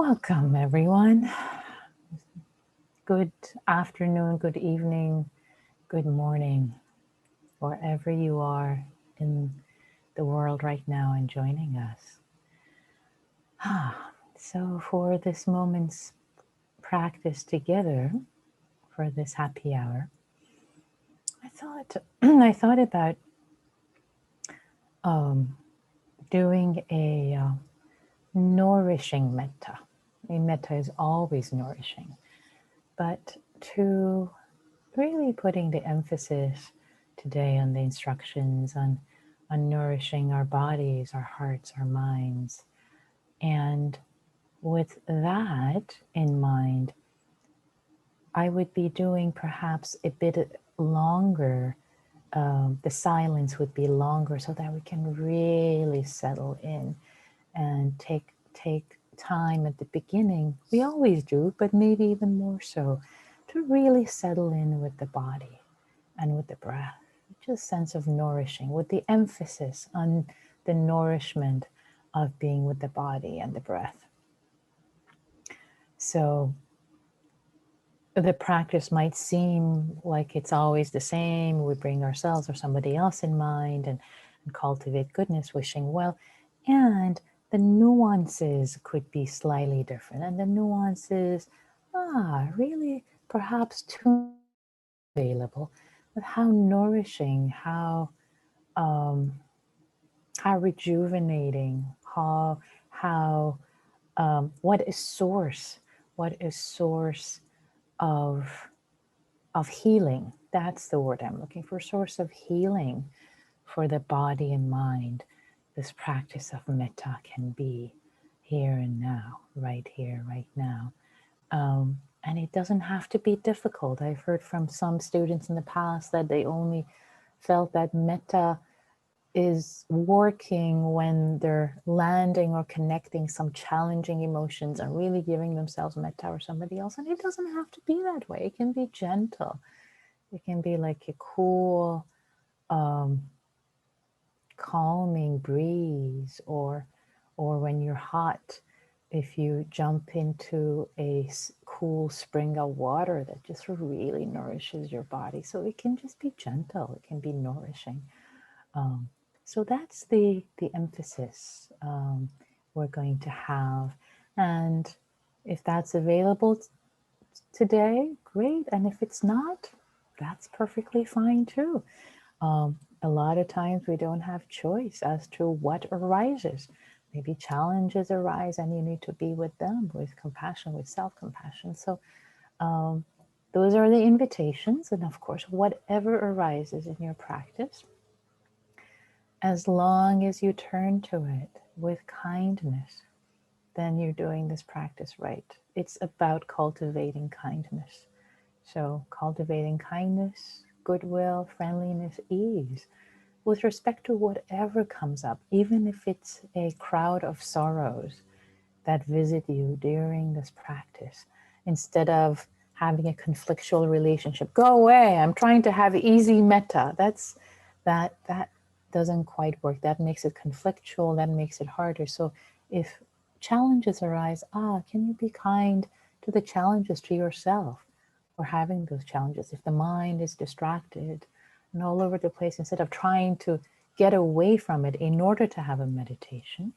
Welcome, everyone. Good afternoon, good evening, good morning, wherever you are in the world right now and joining us. So, for this moment's practice together, for this happy hour, I thought I thought about doing a nourishing metta. I mean, metta is always nourishing, but to really putting the emphasis today on the instructions on nourishing our bodies, our hearts, our minds. And with that in mind, I would be doing perhaps a bit longer. The silence would be longer so that we can really settle in and take time at the beginning. We always do, but maybe even more so, to really settle in with the body and with the breath. Just sense of nourishing, with the emphasis on the nourishment of being with the body and the breath. So the practice might seem like it's always the same. We bring ourselves or somebody else in mind and cultivate goodness, wishing well. And the nuances could be slightly different. And the nuances, really perhaps too available, but how nourishing, how rejuvenating, what is source of healing. That's the word I'm looking for, source of healing for the body and mind. This practice of metta can be here and now, right here, right now. And it doesn't have to be difficult. I've heard from some students in the past that they only felt that metta is working when they're landing or connecting some challenging emotions and really giving themselves metta or somebody else. And it doesn't have to be that way. It can be gentle. It can be like a cool, calming breeze, or when you're hot, if you jump into a cool spring of water that just really nourishes your body. So it can just be gentle. It can be nourishing. So that's the emphasis we're going to have. And if that's available today, great. And if it's not, that's perfectly fine too. A lot of times we don't have choice as to what arises. Maybe challenges arise and you need to be with them with compassion, with self-compassion. So those are the invitations. And of course, whatever arises in your practice, as long as you turn to it with kindness, then you're doing this practice right. It's about cultivating kindness. So cultivating kindness, goodwill, friendliness, ease, with respect to whatever comes up, even if it's a crowd of sorrows that visit you during this practice, instead of having a conflictual relationship. Go away, I'm trying to have easy metta. That doesn't quite work. That makes it conflictual, that makes it harder. So if challenges arise, can you be kind to the challenges, to yourself, for having those challenges? If the mind is distracted and all over the place, instead of trying to get away from it in order to have a meditation,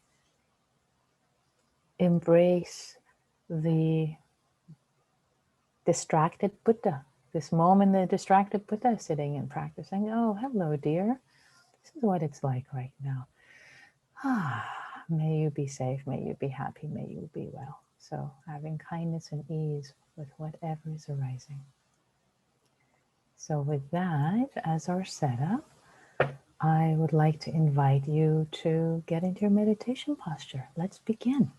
embrace the distracted Buddha. This moment, the distracted Buddha is sitting and practicing. Oh, hello, dear. This is what it's like right now. May you be safe. May you be happy. May you be well. So having kindness and ease with whatever is arising. So with that as our setup, I would like to invite you to get into your meditation posture. Let's begin.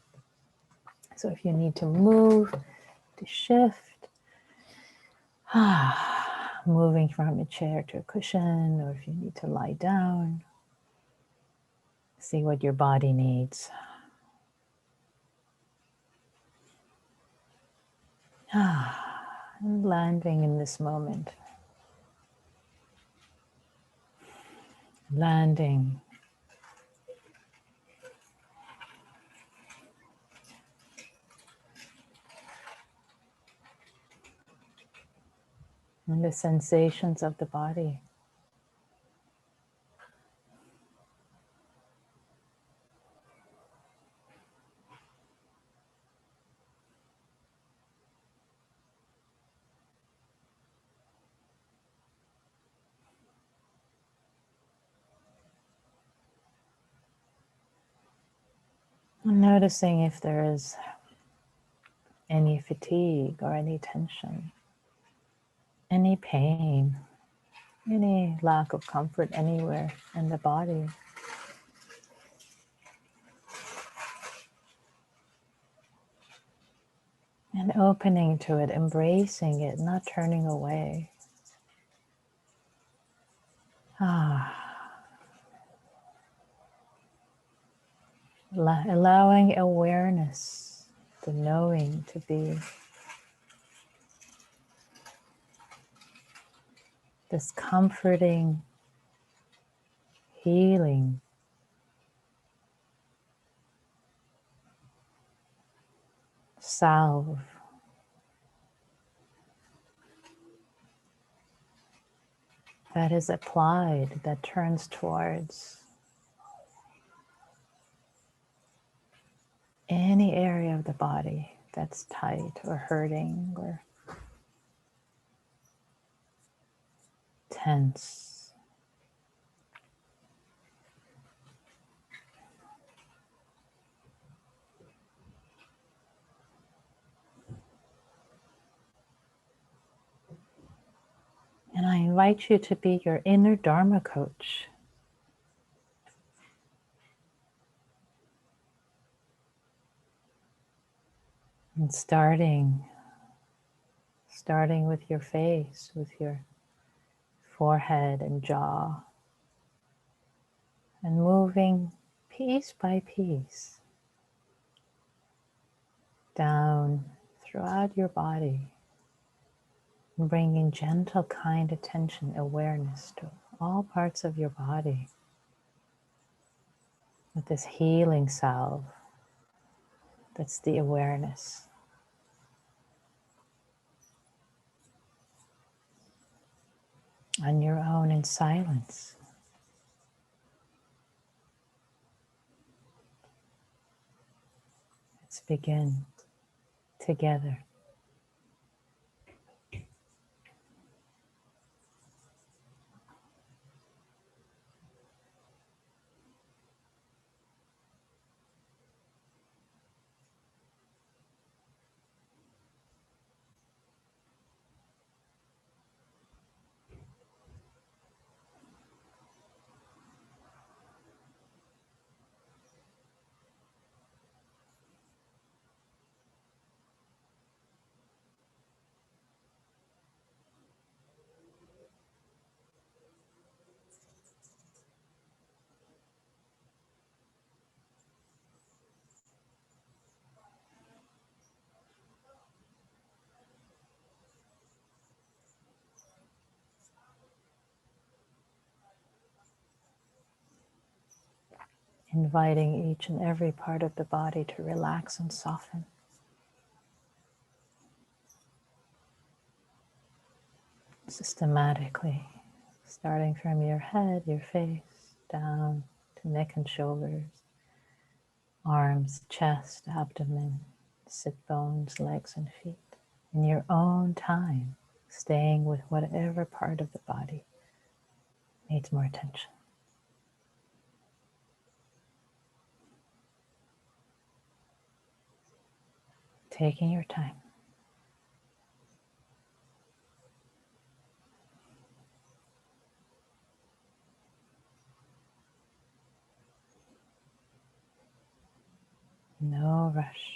So if you need to move, to shift, moving from a chair to a cushion, or if you need to lie down, see what your body needs. And landing in this moment. Landing. and the sensations of the body. And noticing if there is any fatigue or any tension, any pain, any lack of comfort anywhere in the body. And opening to it, embracing it, not turning away. Allowing awareness, the knowing to be this comforting, healing, salve that is applied, that turns towards any area of the body that's tight or hurting or tense. And I invite you to be your inner Dharma coach. And starting with your face, with your forehead and jaw, and moving piece by piece down throughout your body, and bringing gentle, kind attention, awareness to all parts of your body with this healing salve. That's the awareness. On your own in silence. Let's begin together. Inviting each and every part of the body to relax and soften. Systematically, starting from your head, your face, down to neck and shoulders, arms, chest, abdomen, sit bones, legs and feet. In your own time, staying with whatever part of the body needs more attention. Taking your time. No rush.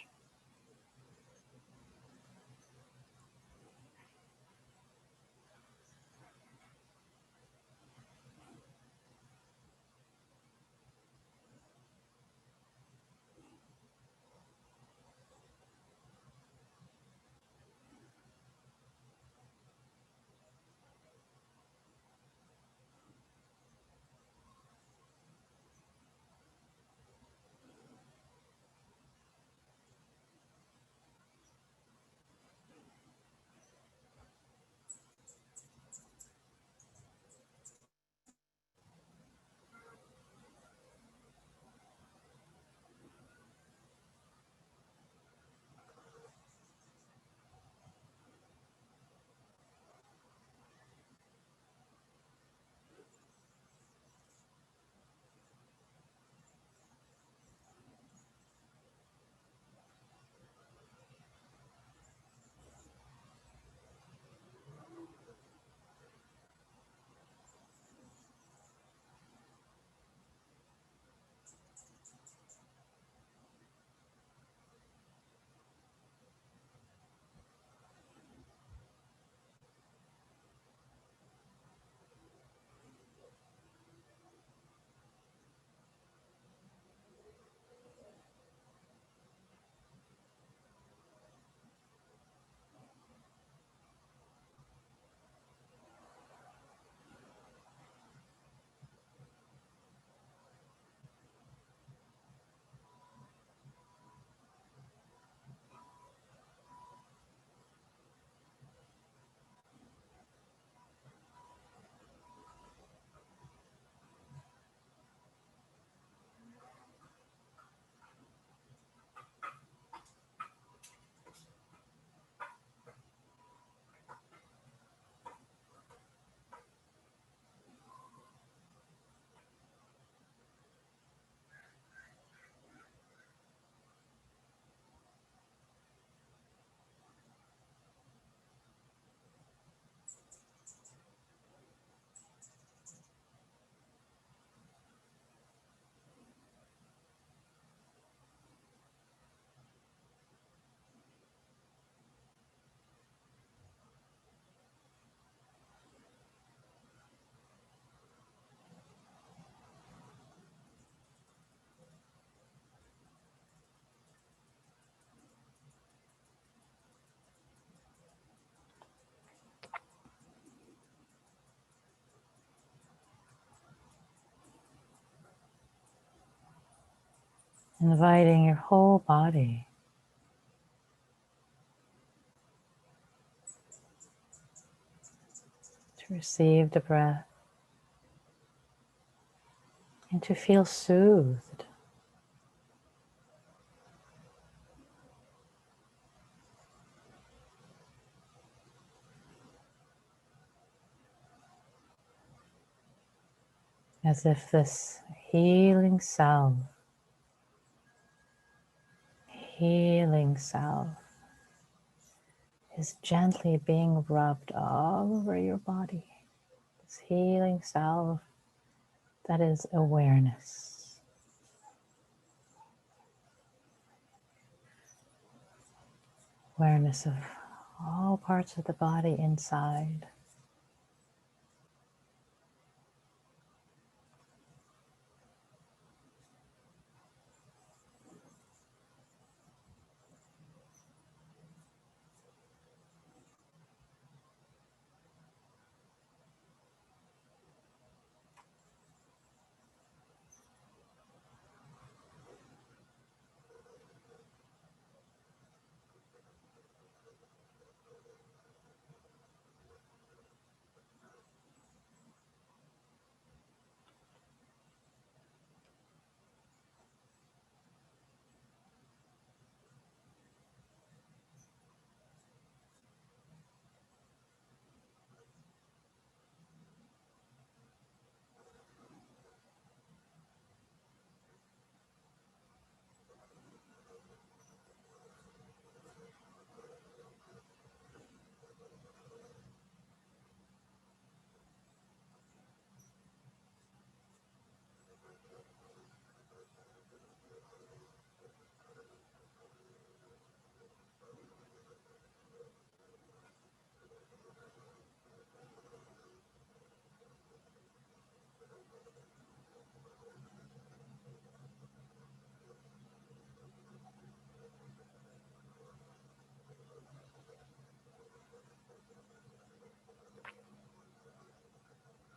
Inviting your whole body to receive the breath and to feel soothed. As if this healing salve is gently being rubbed all over your body. This healing salve that is awareness. Awareness of all parts of the body inside.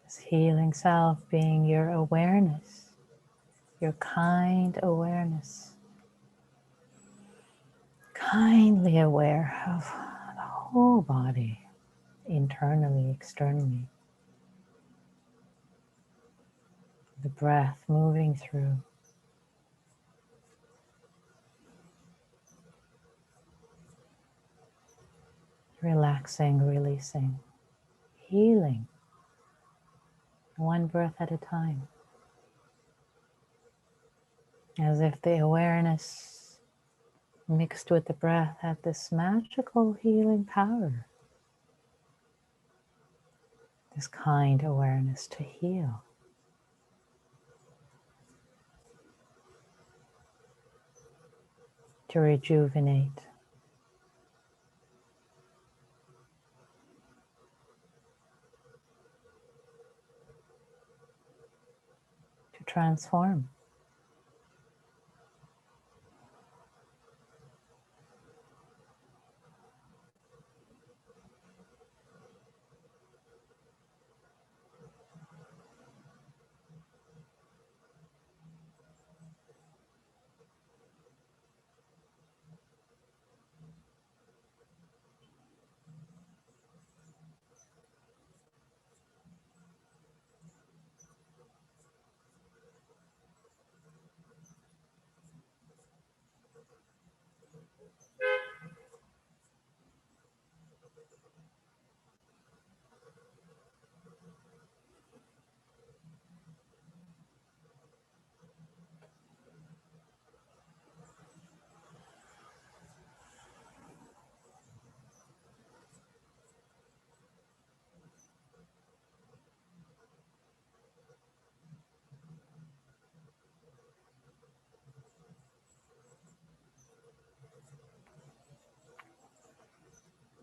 This healing self being your awareness, your kind awareness, kindly aware of the whole body, internally, externally. The breath moving through, relaxing, releasing, healing, one breath at a time. As if the awareness mixed with the breath had this magical healing power. This kind awareness to heal, to rejuvenate, to transform.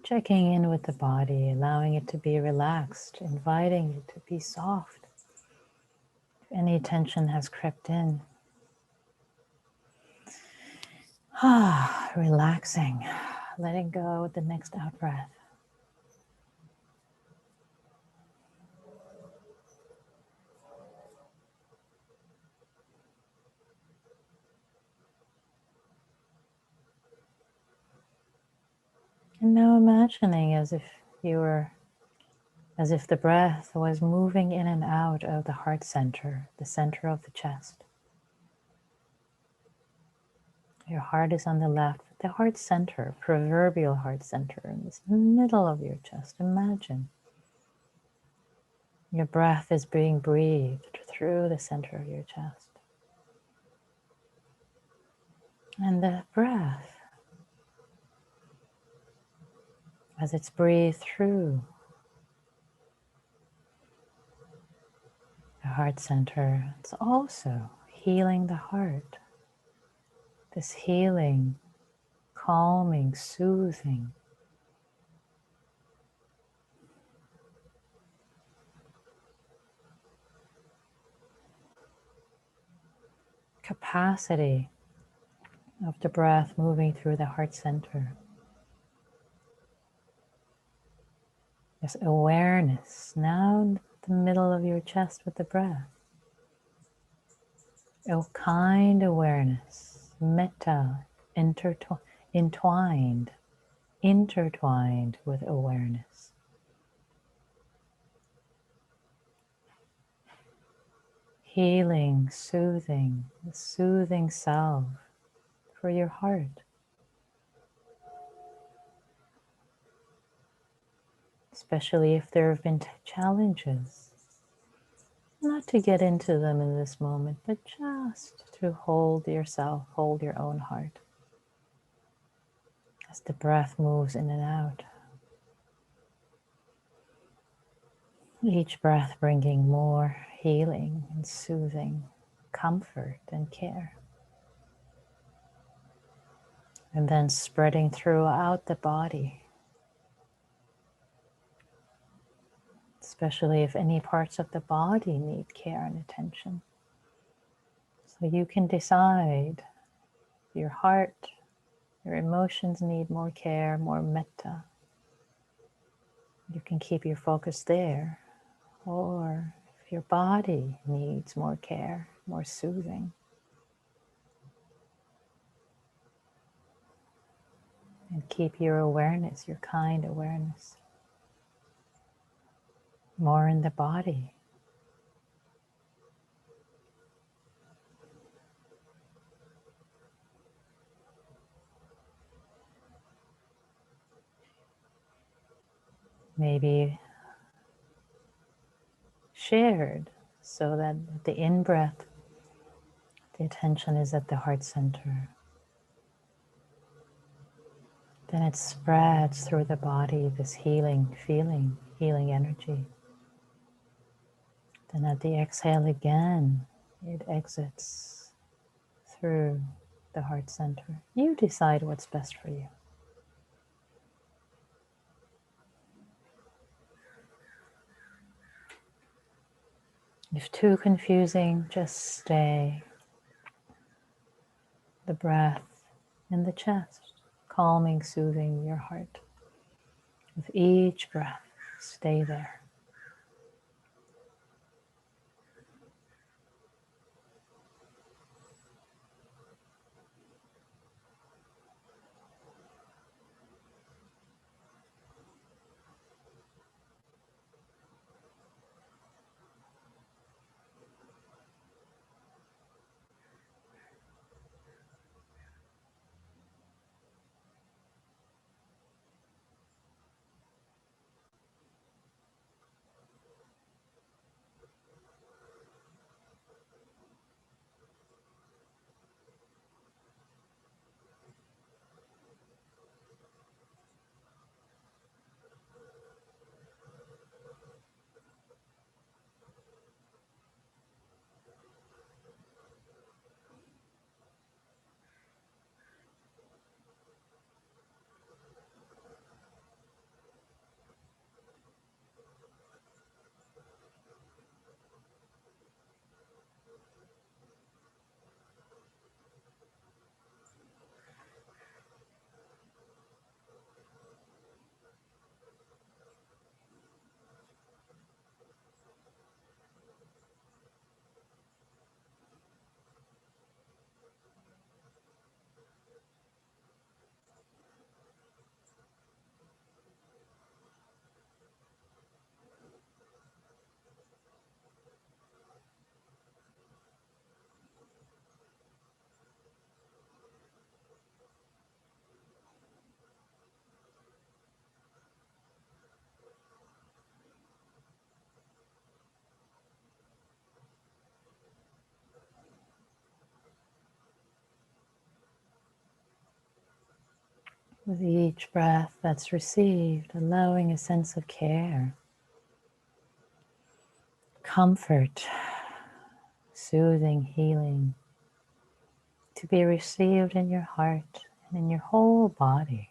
Checking in with the body, allowing it to be relaxed, inviting it to be soft. If any tension has crept in, relaxing, letting go with the next out breath. And now imagining as if the breath was moving in and out of the heart center, the center of the chest. Your heart is on the left, the heart center, proverbial heart center, in this middle of your chest. Imagine your breath is being breathed through the center of your chest. And the breath, as it's breathed through the heart center, it's also healing the heart. This healing, calming, soothing capacity of the breath moving through the heart center. This awareness now in the middle of your chest with the breath. A kind awareness, metta, intertwined with awareness. Healing, soothing, the soothing salve for your heart. Especially if there have been challenges. Not to get into them in this moment, but just to hold yourself, hold your own heart. As the breath moves in and out. Each breath bringing more healing and soothing, comfort and care. And then spreading throughout the body. Especially if any parts of the body need care and attention. So you can decide your heart, your emotions need more care, more metta. You can keep your focus there. Or if your body needs more care, more soothing, and keep your awareness, your kind awareness, more in the body. Maybe shared so that at the in-breath, the attention is at the heart center. Then it spreads through the body, this healing feeling, healing energy. Then at the exhale again, it exits through the heart center. You decide what's best for you. If too confusing, just stay. The breath in the chest, calming, soothing your heart. With each breath, stay there. With each breath that's received, allowing a sense of care, comfort, soothing, healing to be received in your heart and in your whole body.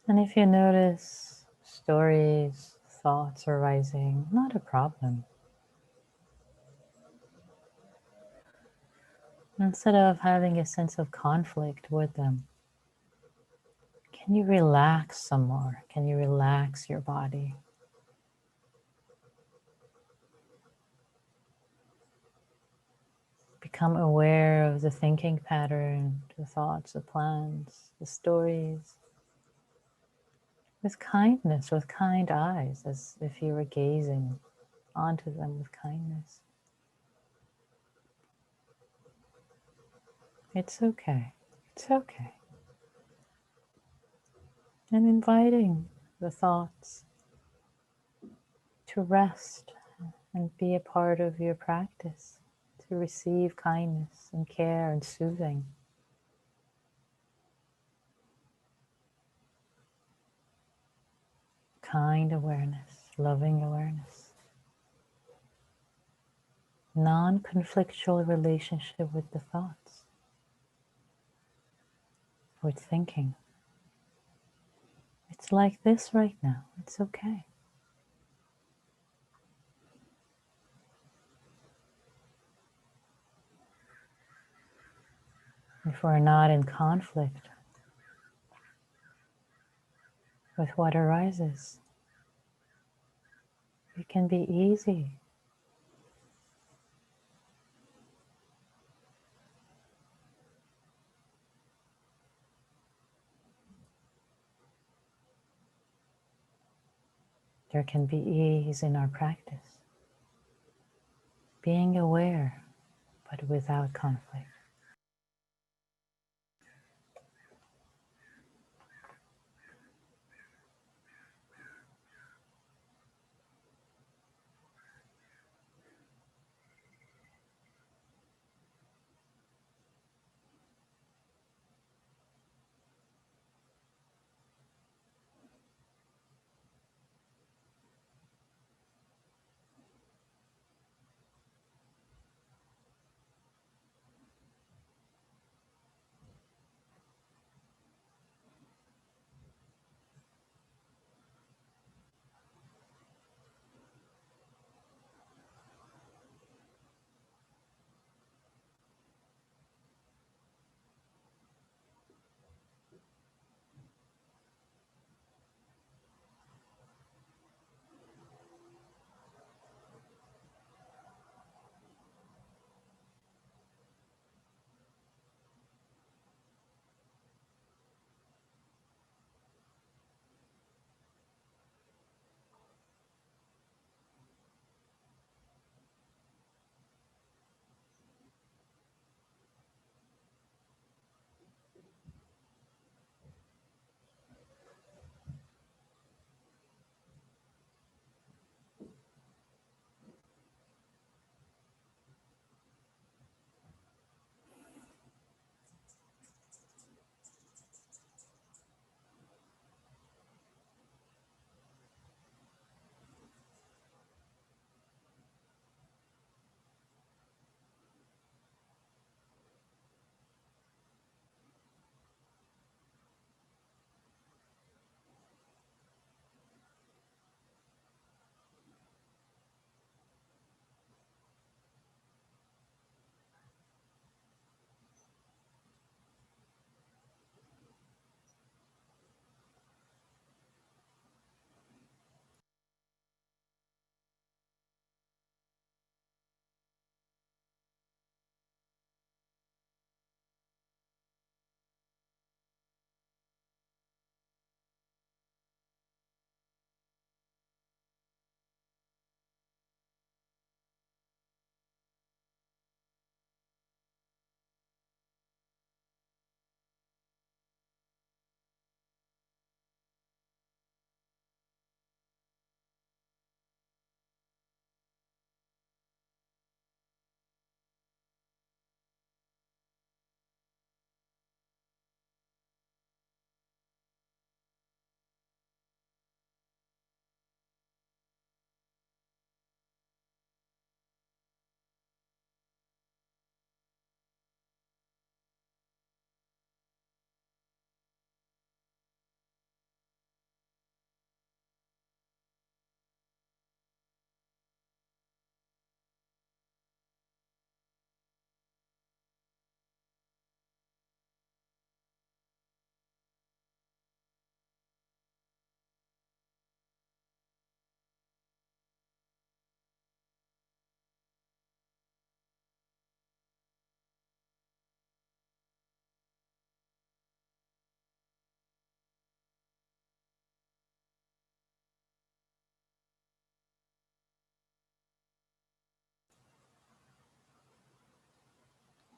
And if you notice stories, thoughts arising, not a problem. Instead of having a sense of conflict with them, can you relax some more? Can you relax your body? Become aware of the thinking pattern, the thoughts, the plans, the stories, with kindness, with kind eyes, as if you were gazing onto them with kindness. It's okay. It's okay. And inviting the thoughts to rest and be a part of your practice, to receive kindness and care and soothing. Kind awareness, loving awareness. Non-conflictual relationship with the thoughts, with thinking. It's like this right now. It's okay. If we're not in conflict with what arises, it can be easy. There can be ease in our practice. Being aware, but without conflict.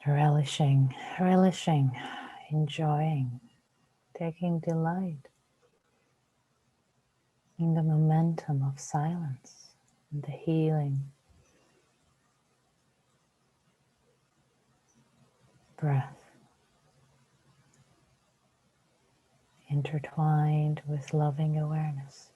relishing, relishing, enjoying, taking delight in the momentum of silence and the healing breath, intertwined with loving awareness.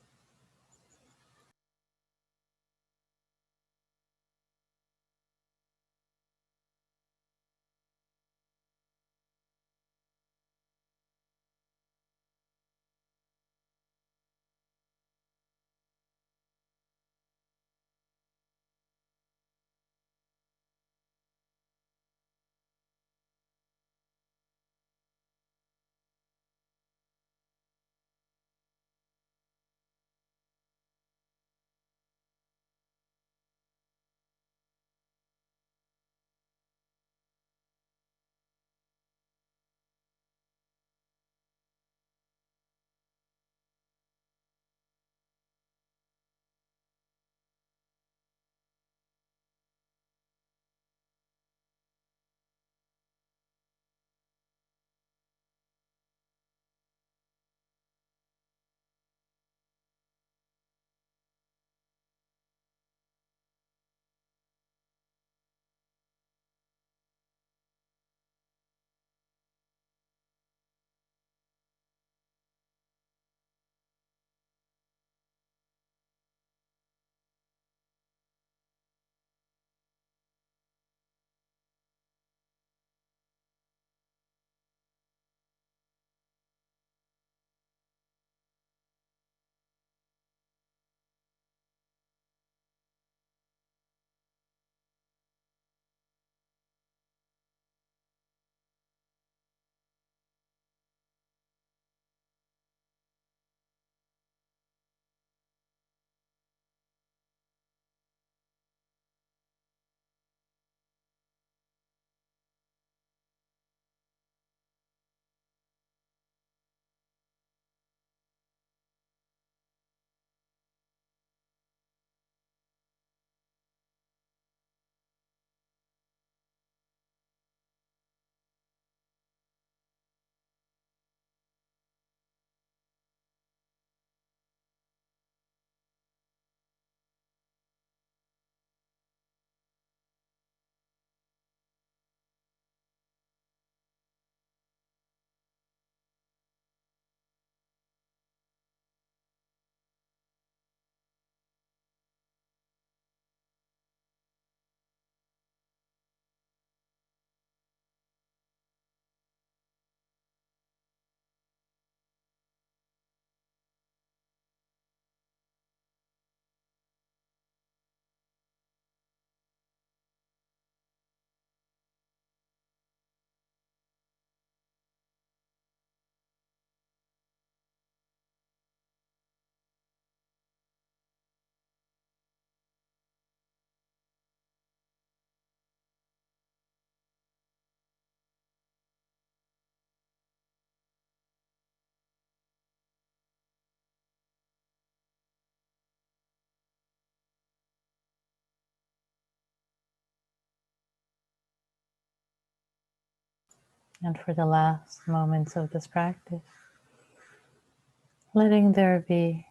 And for the last moments of this practice, letting there be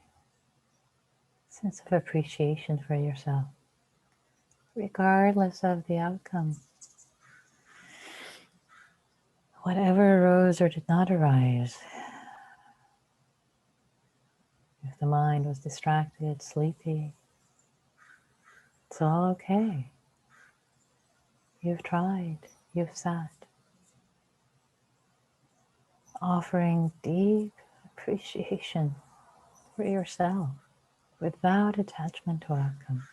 a sense of appreciation for yourself, regardless of the outcome. Whatever arose or did not arise, if the mind was distracted, sleepy, it's all okay. You've tried, you've sat, offering deep appreciation for yourself without attachment to outcome.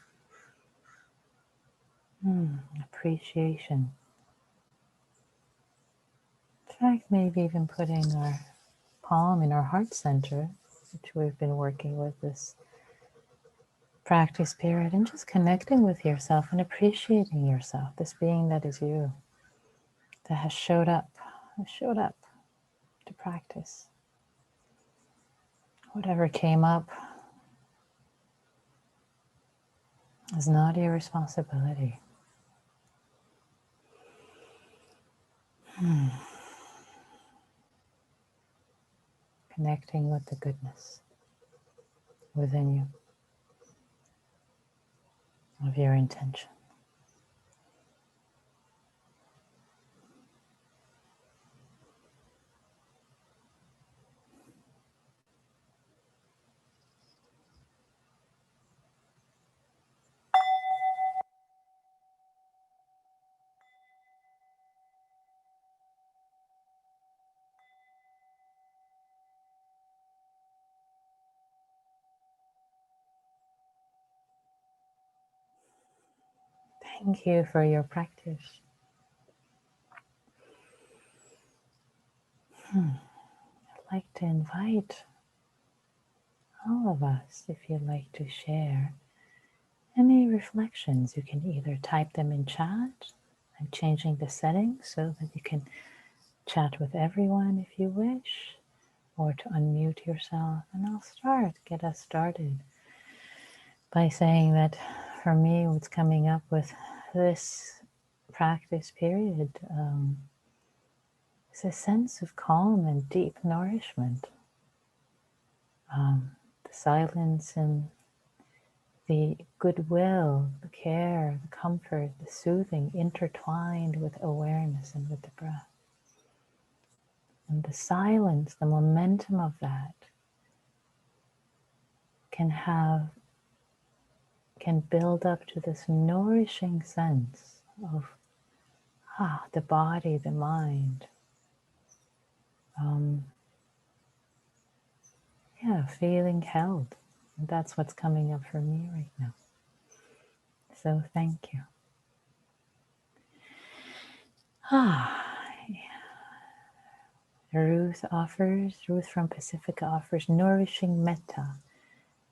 Appreciation. In fact, maybe even putting our palm in our heart center, which we've been working with this practice period, and just connecting with yourself and appreciating yourself, this being that is you, that has showed up to practice. Whatever came up is not your responsibility. Connecting with the goodness within you of your intention. Thank you for your practice. I'd like to invite all of us, if you'd like to share any reflections. You can either type them in chat. I'm changing the settings so that you can chat with everyone if you wish, or to unmute yourself. And I'll get us started by saying that for me, what's coming up with this practice period is a sense of calm and deep nourishment. The silence and the goodwill, the care, the comfort, the soothing intertwined with awareness and with the breath. And the silence, the momentum of that can build up to this nourishing sense of the body, the mind. Feeling held. And that's what's coming up for me right now. So thank you. Ruth from Pacifica offers nourishing metta,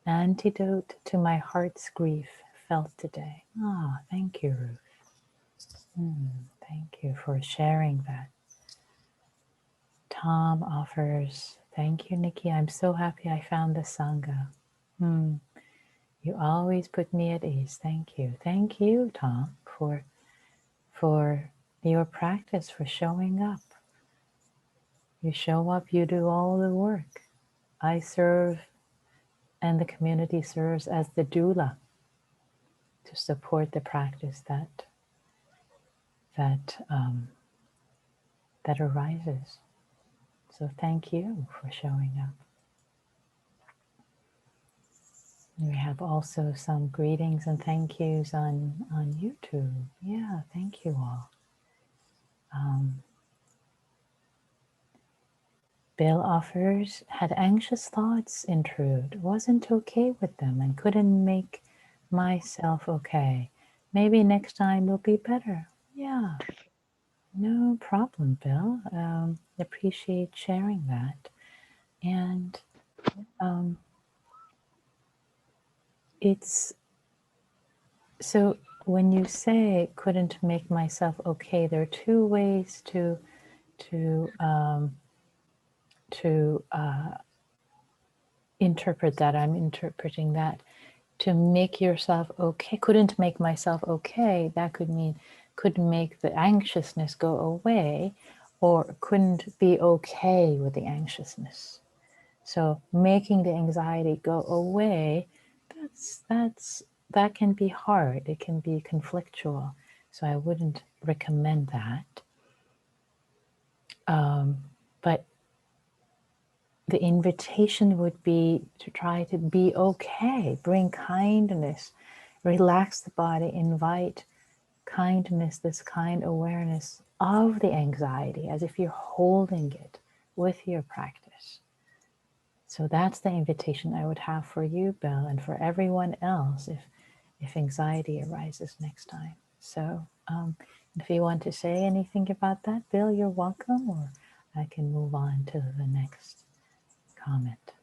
antidote to my heart's grief felt today. Thank you, Ruth. Thank you for sharing that. Tom offers, thank you, Nikki. I'm so happy I found the Sangha. You always put me at ease. Thank you. Thank you, Tom, for your practice, for showing up. You show up, you do all the work. I serve, and the community serves as the doula to support the practice that arises. So thank you for showing up. We have also some greetings and thank yous on YouTube. Yeah, thank you all. Bill offers, had anxious thoughts intrude, wasn't okay with them and couldn't make myself okay. Maybe next time will be better. Yeah, no problem, Bill. Appreciate sharing that. And it's, so when you say couldn't make myself okay, there are two ways to interpret that. I'm interpreting that. To make yourself okay, couldn't make myself okay, that could mean couldn't make the anxiousness go away, or couldn't be okay with the anxiousness. So making the anxiety go away, that can be hard. It can be conflictual. So I wouldn't recommend that. But the invitation would be to try to be okay, bring kindness, relax the body, invite kindness, this kind awareness of the anxiety, as if you're holding it with your practice. So that's the invitation I would have for you, Bill, and for everyone else if anxiety arises next time. So if you want to say anything about that, Bill, you're welcome, or I can move on to the next comment.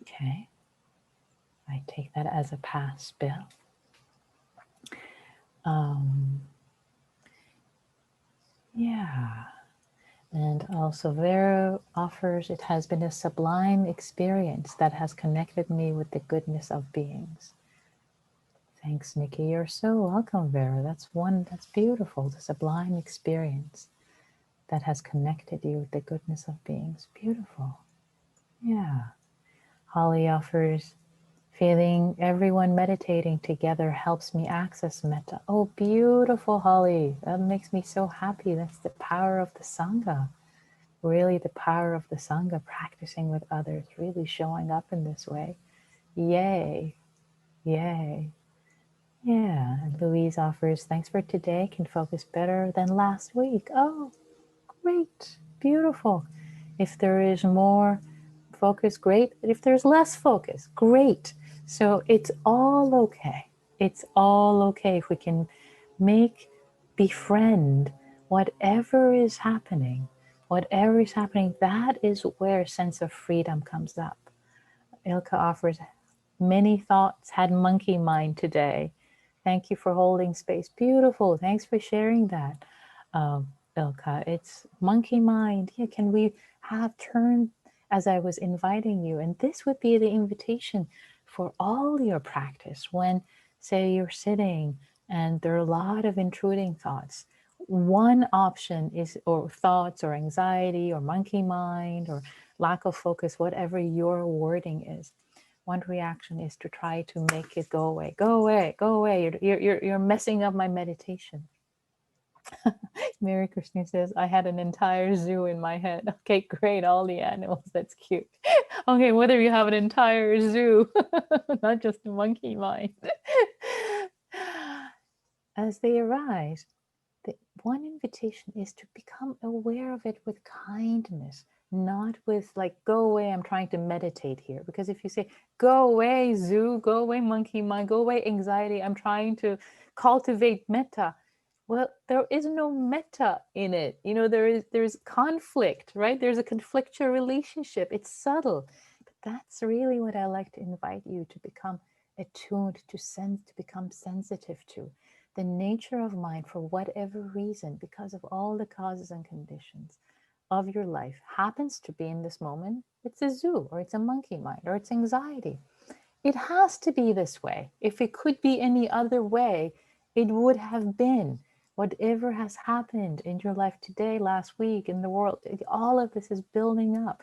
Okay, I take that as a pass, Bill. Yeah, and also Vera offers, it has been a sublime experience that has connected me with the goodness of beings. Thanks, Nikki. You're so welcome, Vera. That's beautiful. The sublime experience that has connected you with the goodness of beings. Beautiful. Yeah. Holly offers, feeling everyone meditating together helps me access metta. Oh, beautiful, Holly. That makes me so happy. That's the power of the Sangha. Really the power of the Sangha, practicing with others, really showing up in this way. Yay. Yay. Yeah. And Louise offers, thanks for today. Can focus better than last week. Oh, great. Beautiful. If there is more focus, great. If there's less focus, great. So it's all okay. It's all okay if we can befriend whatever is happening. Whatever is happening, that is where a sense of freedom comes up. Ilka offers, many thoughts had monkey mind today. Thank you for holding space. Beautiful. Thanks for sharing that, Ilka. It's monkey mind. Yeah, can we have turn as I was inviting you? And this would be the invitation for all your practice when, say, you're sitting and there are a lot of intruding thoughts. One option is, or thoughts or anxiety or monkey mind or lack of focus, whatever your wording is. One reaction is to try to make it go away. Go away, go away. You're messing up my meditation. Mary Krishna says, I had an entire zoo in my head. Okay, great, all the animals, that's cute. Okay, whether you have an entire zoo, not just a monkey mind. As they arise, the one invitation is to become aware of it with kindness, not with like, go away, I'm trying to meditate here. Because if you say, go away, zoo, go away, monkey mind, go away, anxiety, I'm trying to cultivate metta. Well, there is no metta in it. You know, there's conflict, right? There's a conflictual relationship. It's subtle. But that's really what I like to invite you to become attuned, to become sensitive to the nature of mind for whatever reason, because of all the causes and conditions of your life, happens to be in this moment. It's a zoo, or it's a monkey mind, or it's anxiety. It has to be this way. If it could be any other way, it would have been. Whatever has happened in your life today, last week, in the world, all of this is building up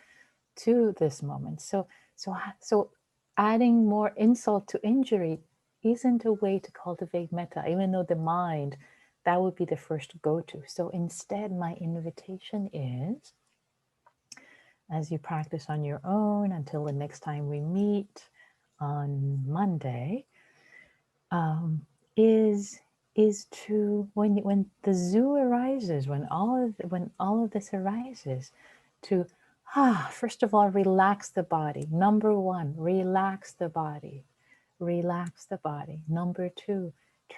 to this moment. So adding more insult to injury isn't a way to cultivate metta, even though the mind, that would be the first go-to. So instead, my invitation is, as you practice on your own until the next time we meet on Monday, is to, when the zoo arises, when all of this arises, to first of all, relax the body. Number one, relax the body. Relax the body. Number two,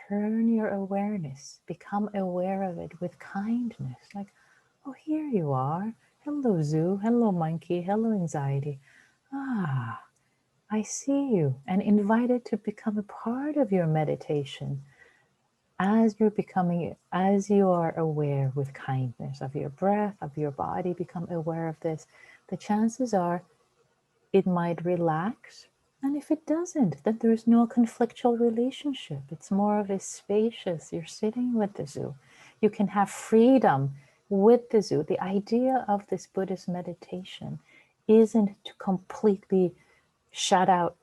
turn your awareness, become aware of it with kindness. Like, oh, here you are. Hello, zoo. Hello, monkey. Hello, anxiety. I see you, and invite it to become a part of your meditation as you are aware with kindness of your breath, of your body, become aware of this. The chances are it might relax. And if it doesn't, then there's no conflictual relationship. It's more of a spacious, you're sitting with the zoo. You can have freedom with the zoo. The idea of this Buddhist meditation isn't to completely shut out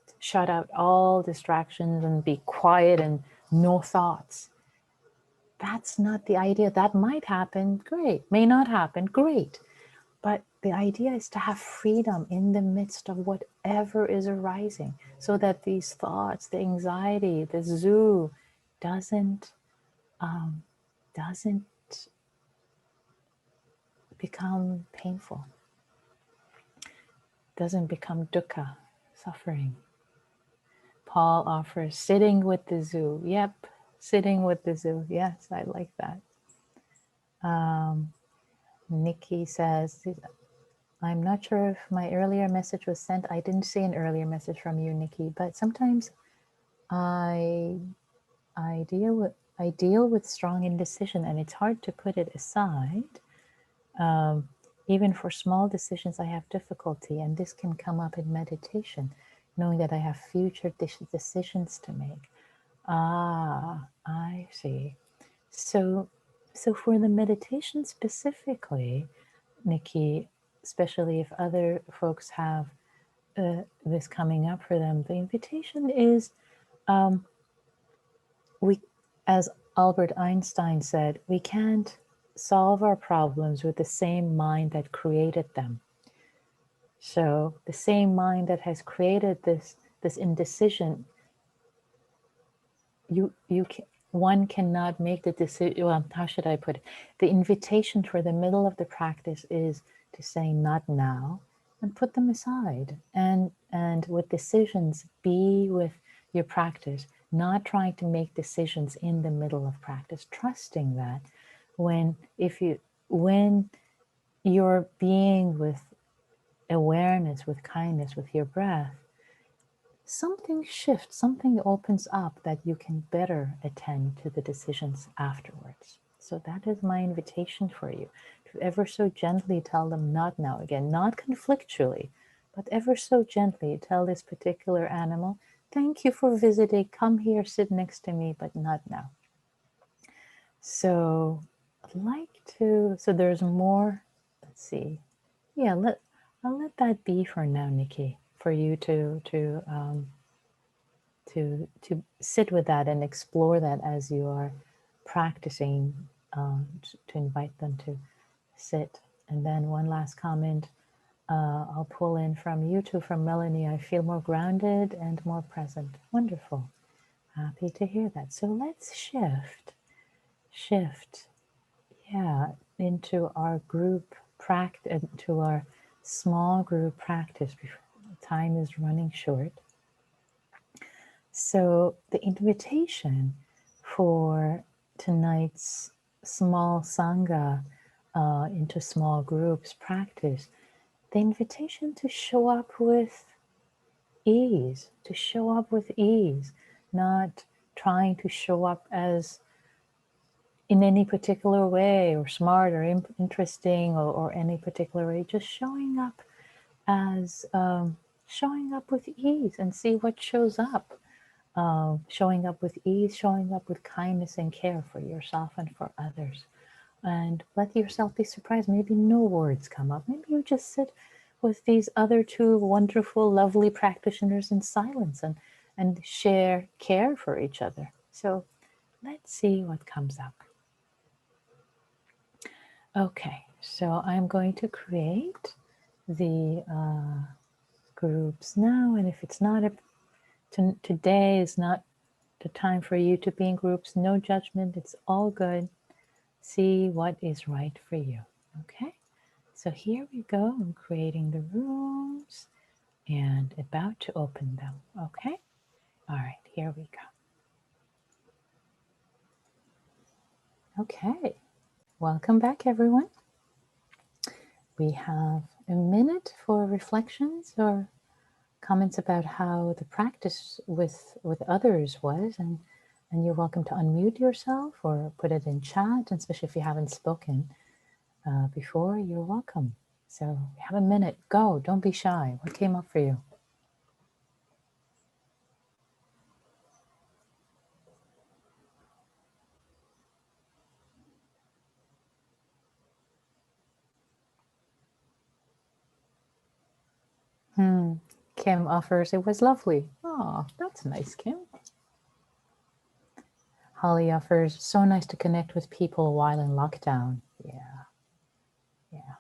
all distractions and be quiet and no thoughts. That's not the idea. That might happen, great. May not happen, great. But the idea is to have freedom in the midst of whatever is arising, so that these thoughts, the anxiety, the zoo doesn't become painful, doesn't become dukkha, suffering. Paul offers sitting with the zoo. Yep, sitting with the zoo. Yes, I like that. Nikki says, I'm not sure if my earlier message was sent. I didn't see an earlier message from you, Nikki, but sometimes I deal with strong indecision, and it's hard to put it aside. Even for small decisions, I have difficulty, and this can come up in meditation, knowing that I have future decisions to make. Ah, I see. So, so for the meditation specifically, Nikki, especially if other folks have this coming up for them, the invitation is um, we, as Albert Einstein said, we can't solve our problems with the same mind that created them. So the same mind that has created this indecision, one cannot make the decision. Well, how should I put it? The invitation for the middle of the practice is to say not now and put them aside, and with decisions, be with your practice, not trying to make decisions in the middle of practice, trusting that when you're being with awareness, with kindness, with your breath, something shifts, something opens up that you can better attend to the decisions afterwards. So that is my invitation for you, to ever so gently tell them not now. Again, not conflictually, but ever so gently tell this particular animal, thank you for visiting, come here, sit next to me, but not now. So I'd like to, so there's more, let's see. Yeah, I'll let that be for now, Nikki, for you to sit with that and explore that as you are practicing, to invite them to sit. And then one last comment I'll pull in from you too, from Melanie. I feel more grounded and more present. Wonderful. Happy to hear that. So let's shift, yeah, into our group practice, into our small group practice. Time is running short. So the invitation for tonight's small Sangha into small groups practice, the invitation to show up with ease, not trying to show up as in any particular way or smart or interesting or any particular way, just showing up as showing up with ease and see what shows up. Showing up with ease, showing up with kindness and care for yourself and for others. And let yourself be surprised. Maybe no words come up. Maybe you just sit with these other two wonderful, lovely practitioners in silence and share care for each other. So let's see what comes up. Okay, so I'm going to create the groups now. And if it's not today is not the time for you to be in groups, no judgment, it's all good. See what is right for you, okay? So here we go, I'm creating the rooms and about to open them, okay? All right, here we go. Okay, welcome back everyone. We have a minute for reflections or comments about how the practice with others was, and you're welcome to unmute yourself or put it in chat, and especially if you haven't spoken before, you're welcome. So we have a minute, go, don't be shy. What came up for you? Kim offers, it was lovely. Oh, that's nice, Kim. Holly offers, so nice to connect with people while in lockdown. Yeah, yeah.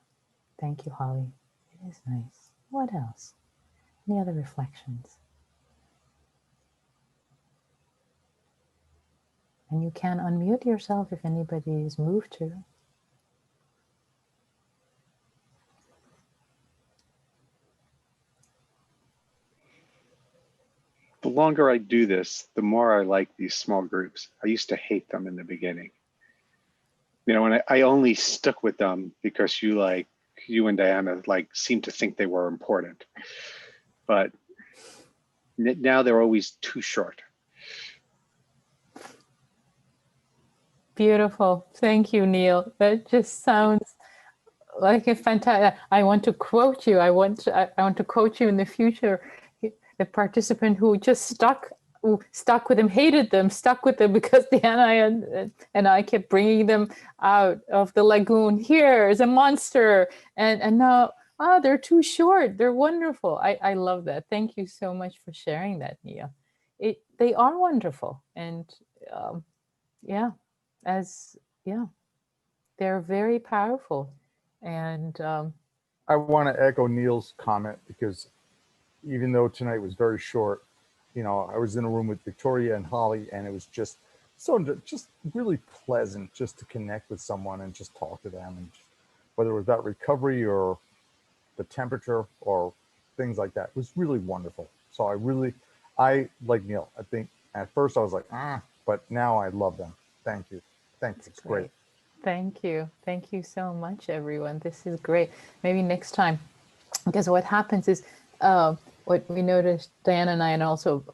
Thank you, Holly. It is nice. What else? Any other reflections? And you can unmute yourself if anybody is moved to. The longer I do this, the more I like these small groups. I used to hate them in the beginning. You know, and I only stuck with them because you and Diana seemed to think they were important. But now they're always too short. Beautiful. Thank you, Neil. That just sounds like a fantastic. I want to quote you. I want to quote you in the future. The participant who just stuck stuck with them, hated them, stuck with them because Diana and I kept bringing them out of the lagoon. Here's a monster. And now, they're too short. They're wonderful. I love that. Thank you so much for sharing that, Nia. They are wonderful. And yeah, yeah, they're very powerful. And I want to echo Neil's comment because even though tonight was very short, I was in a room with Victoria and Holly, and it was just just really pleasant just to connect with someone and just talk to them, and whether it was about recovery or the temperature or things like that, it was really wonderful. So I like Neil. I think at first I was like, but now I love them. Thank you. It's great. Thank you. Thank you so much, everyone. This is great. Maybe next time, because what happens is, what we noticed, Diana and I, and also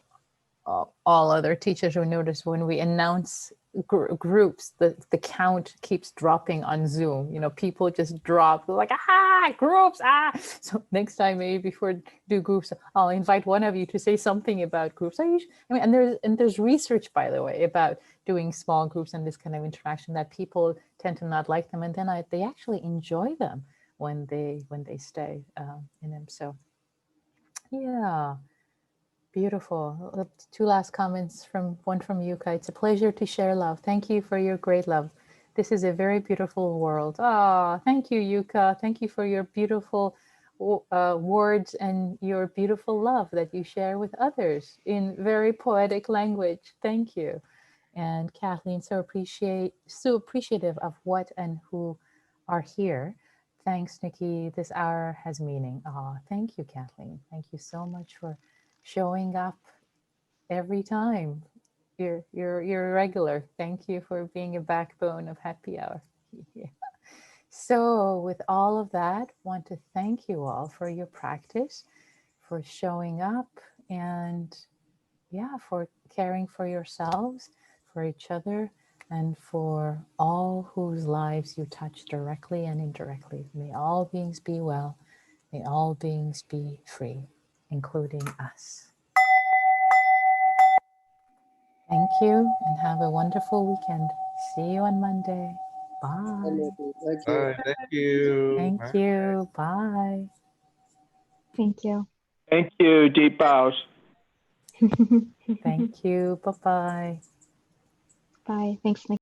all other teachers who notice when we announce groups, the count keeps dropping on Zoom. People just drop like, groups, So next time, maybe before do groups, I'll invite one of you to say something about groups. And there's research, by the way, about doing small groups and this kind of interaction, that people tend to not like them, and then they actually enjoy them when they stay in them. So yeah. Beautiful. Two last comments, one from Yuka. It's a pleasure to share love. Thank you for your great love. This is a very beautiful world. Thank you, Yuka. Thank you for your beautiful words and your beautiful love that you share with others in very poetic language. Thank you. And Kathleen, so appreciative of what and who are here. Thanks, Nikki. This hour has meaning. Thank you, Kathleen. Thank you so much for showing up every time. You're regular. Thank you for being a backbone of Happy Hour. Yeah. So with all of that, want to thank you all for your practice, for showing up, and for caring for yourselves, for each other, and for all whose lives you touch directly and indirectly. May all beings be well. May all beings be free, including us. Thank you and have a wonderful weekend. See you on Monday. Bye. Thank you. Thank you. Thank you. Bye. Thank you. Thank you. Deep bows. Thank you. Bye-bye. Bye. Thanks, Nick.